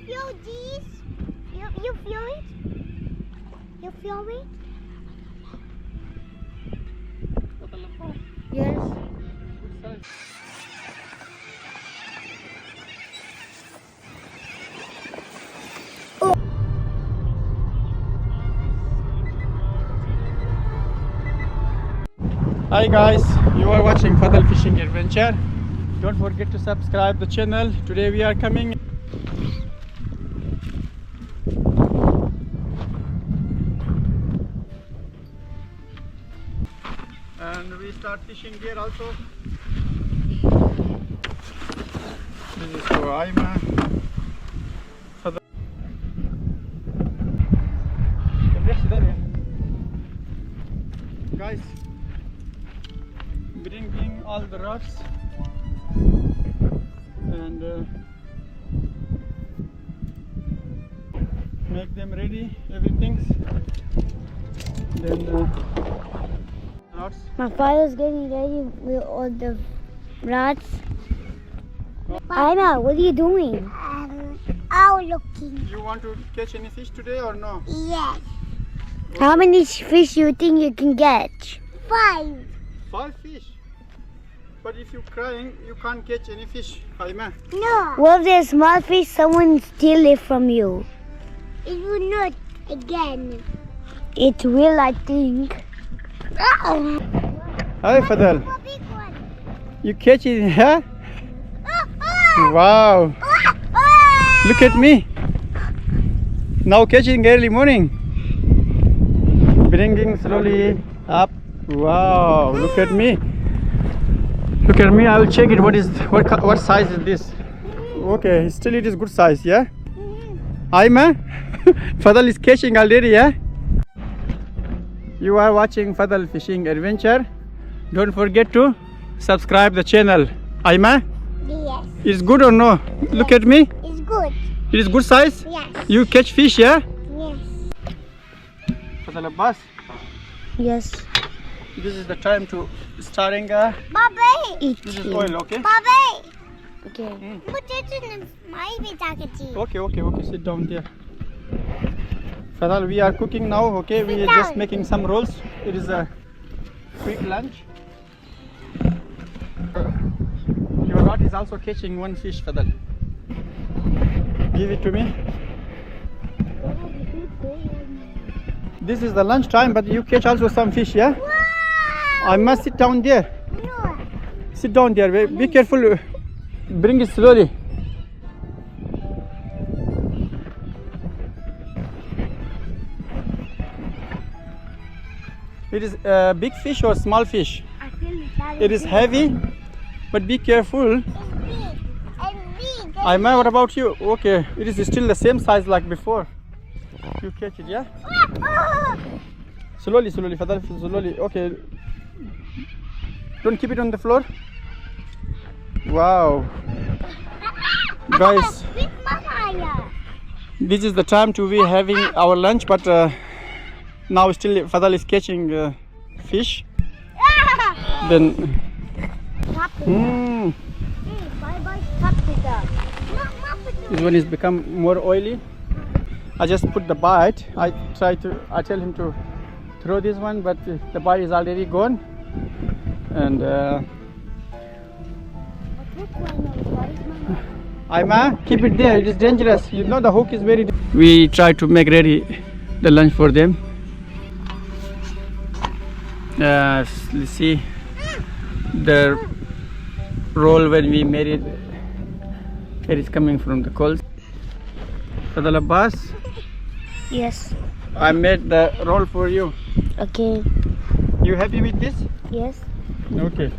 feel this? You feel it? You feel it? Yes. Hi guys, you are watching Fadl Fishing Adventure. Don't forget to subscribe the channel. Today we are coming. And we start fishing here also. This is for Aima. Fadl. Guys, bringing all the rods and make them ready, everything. Then rods. My father's getting ready with all the rods. Aima, what are you doing? I'm looking. You want to catch any fish today or no? Yes. How many fish do you think you can catch? 5. 5 fish. But if you're crying, you can't catch any fish, Aima. No. Well, if there's small fish, someone steal it from you. It will not again. It will, I think. Hi, Fadl. You catch it, huh? Wow. Look at me. Now catching early morning. Bringing slowly up. Wow. Look at me. Look at me. I will check it. What size is this? Okay. Still it is good size. Yeah. Aima. Fadl is catching already. Yeah. You are watching Fadl Fishing Adventure. Don't forget to subscribe the channel. Aima. Yes. Is good or no? Yes. Look at me. It's good. It is good size? Yes. You catch fish, yeah? Yes. Fadl Abbas, Yes. this is the time to starting. Bobby. This is oil, okay? Bobby. Okay. Mm. Okay. Sit down there. Fadl, we are cooking now, okay? We are just making some rolls. It is a quick lunch. Your rod is also catching one fish, Fadl. Give it to me. This is the lunch time, but you catch also some fish, yeah? Wow. I must sit down there. No. Sit down there. Be careful. Bring it slowly. It is a big fish or small fish? I feel It is heavy, but be careful. It's big. It's big. Aima, what about you? Okay, it is still the same size like before. You catch it, yeah? Slowly, Fadl, slowly. Okay. Don't keep it on the floor. Wow. Guys, this is the time to be having our lunch, but now still Fadl is catching fish. Then this one is become more oily. I just put the bite. I tell him to throw this one, but the bite is already gone. And Aima, keep it there. It is dangerous. You know the hook is very. We try to make ready the lunch for them. Let's see the roll when we made it. It is coming from the coals. Fadl Abbas, Yes. I made the roll for you. Okay. You happy with this? Yes. Okay.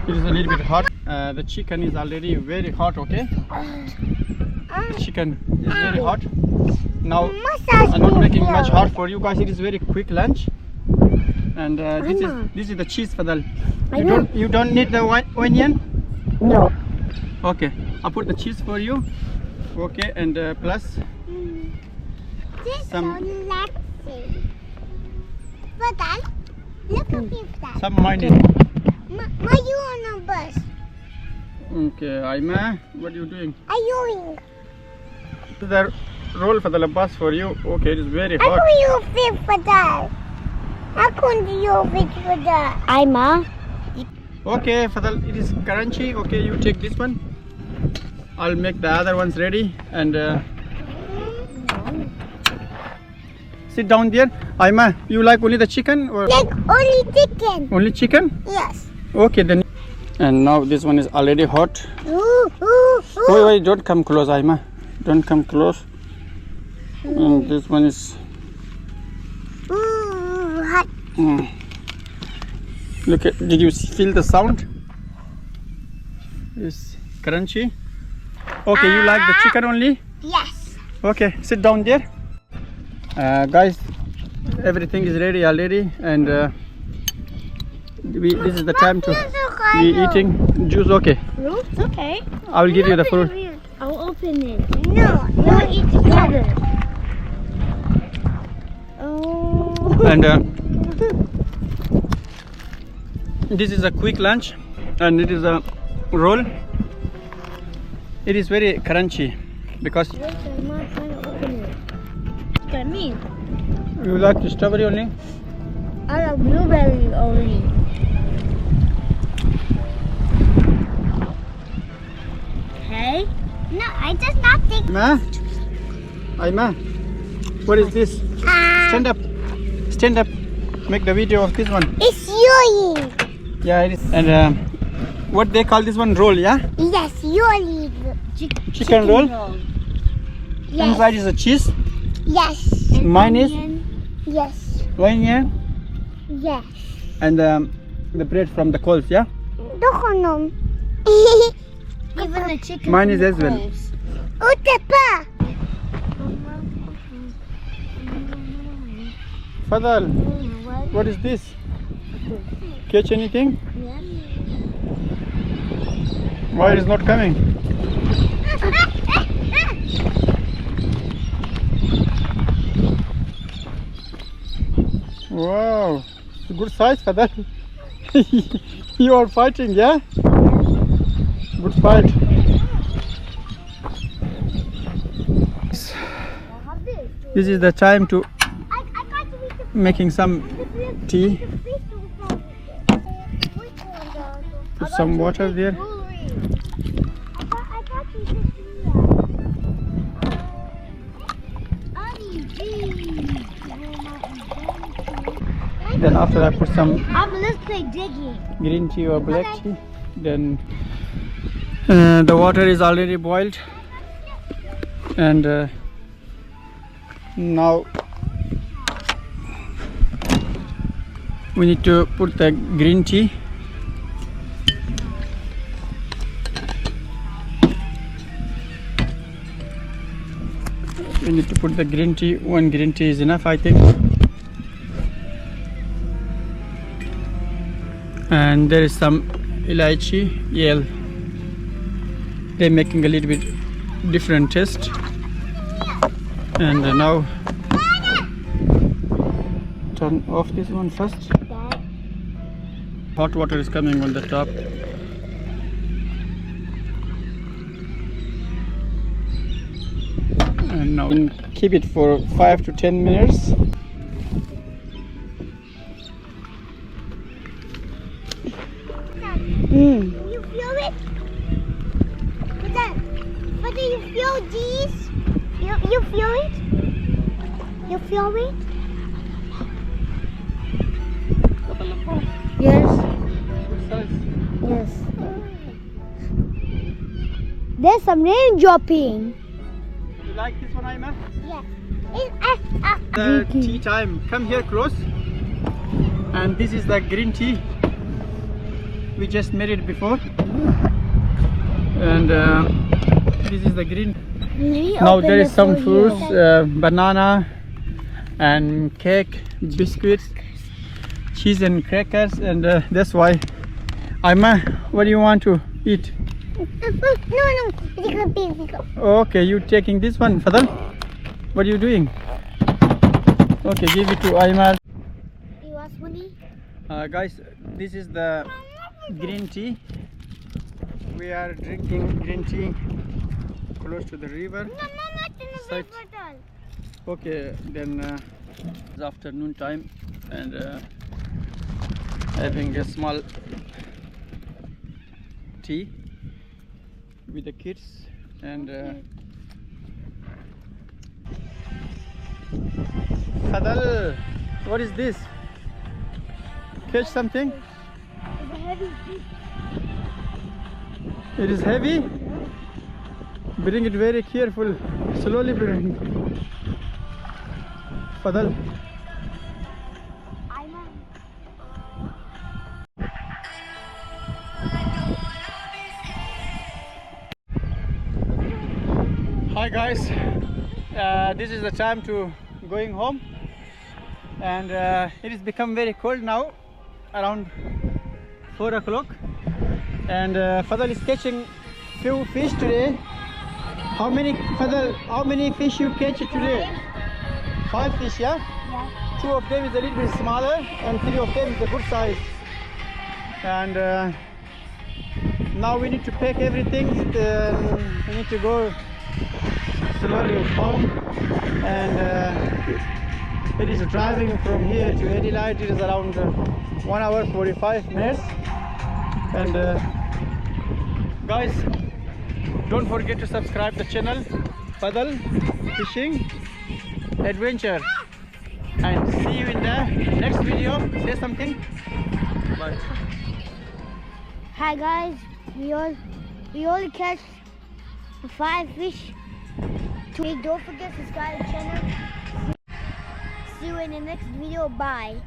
It is a little bit hot. The chicken is already very hot, okay? The chicken is very hot. Now I'm not making much hot for you guys. It is very quick lunch. And this is the cheese, Fadl. You don't need the onion? No. Okay. I'll put the cheese for you. Okay, and plus some look at me. some mayonnaise. Why you on a bus? Okay, Aima, what are you doing? I'm doing. The roll for the bus for you. Okay, it is very hot. How do you fit for that? How can you fit for that? Aima. Okay, Fadl, it is crunchy. Okay, you take this one. I'll make the other ones ready and sit down there. Aima, you like only the chicken or Like only chicken. only chicken? Yes. Okay then. And now this one is already hot. Ooh, ooh, ooh. Wait, don't come close, Aima. Don't come close. And this one is Ooh, hot. look at, did you feel the sound? It's crunchy. Okay, you like the chicken only? Yes. Okay, sit down there. Guys, everything is ready already, and this is the time to be eating juice. Okay, Fruits? Okay. I will give you the fruit. I'll open it. No, we'll eat together. Oh. And this is a quick lunch, and it is a roll. It is very crunchy because Wait, I'm not trying to open it. Look at me. you like the strawberry only. I like blueberry only. Okay. No, I just not think. Aima, what is this? Stand up, stand up. Make the video of this one. It's yours. Yeah, it is. And what they call this one? Roll, yeah? Yes, yours. Chicken roll. Yes. Inside is a cheese. Yes. Mine is Yes. onion Yes. and the bread from the coals, yeah? Even the chicken. Mine is as well. Utapa. Fadl, what is this? Catch anything? Why it is not coming? Wow, it's a good size, Fadl. You are fighting, yeah? Good fight. This is the time to making some tea. Put some water there. Then after I put some Let's play digging. green tea or black tea. Then the water is already boiled, and now we need to put the green tea. We need to put the green tea. One green tea is enough, I think. And there is some elaichi. Yeah, they're making a little bit different taste. And now turn off this one first. Hot water is coming on the top. And now keep it for 5 to 10 minutes. You feel it? But do you feel these? You feel it? You feel it? Yes. Yes. There's some rain dropping. You like this one, Aima? Yes. The tea time. Come here close. And this is the green tea. We just made it before. And this is the green. Now there is some fruits, banana and cake, biscuits, cheese and crackers, and that's why. Aima, what do you want to eat? No. Okay, you taking this one, Fadl? What are you doing? Okay, give it to Aima. You want money? Guys, this is the green tea. we are drinking green tea close to the river side. Okay, then it's afternoon time and having a small tea with the kids and Fadl, what is this? Catch something? It is heavy. Bring it very careful. Slowly bring. Fadl. Hi guys. This is the time to going home, and it has become very cold now, around 4 o'clock. And Fadl is catching few fish today. How many, Fadl? How many fish you catch today? 5 fish, yeah? Yeah. 2 of them is a little bit smaller, and 3 of them is a good size. And now we need to pack everything. We need to go slowly home, and it is driving from here to Adelaide. It is around 1 hour 45 minutes. And guys, don't forget to subscribe the channel Fadl Fishing Adventure, and see you in the next video. Say something. Bye. Hi guys, we only catch 5 fish. Don't forget to subscribe to the channel. See you in the next video. Bye.